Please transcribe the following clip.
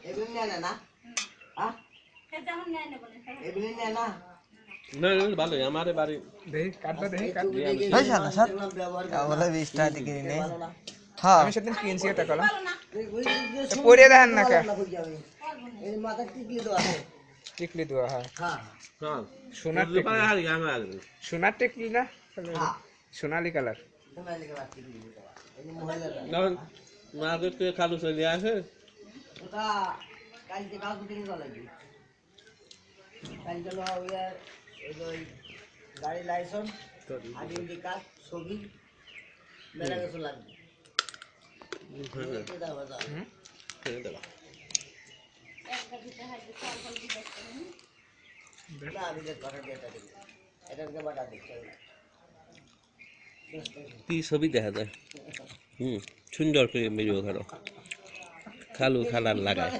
এগুলো নেয় না না এগুলো নেয় না না ভালোই আমার বাড়ি দেখি কাটটা দেখি কাট এই শালা স্যার বলে 20 টাকা দিয়ে কিনে নেই হ্যাঁ আমি সেদিন কিনছি এটা কলম পড়ে দেখেন না কা এই মাথা টিকলি দেওয়া আছে টিকলি দেওয়া হয় হ্যাঁ হ্যাঁ সোনার দুটো টিকলি হারি আমার সোনার টিকলি না হ্যাঁ সোনালি কালার তোমার লেগে বাদ টিকলি দেওয়া এই মহিলারা কারণ মাকে কে খালু চলে আসে ওটা কালকে কাজ দিন লাগবে কালকে লো ওই গাড়ি লাইসেন্স আইডেন্টি কার্ড ছবি মেলা কিছু লাগবে এটা দাও দাও না আমি যে কথা দিতে দিই এটাকে বাটা দিচ্ছি কি ছবি দেখা যায় সুন্দর করে ভিডিও করো খালু খালার লাগায়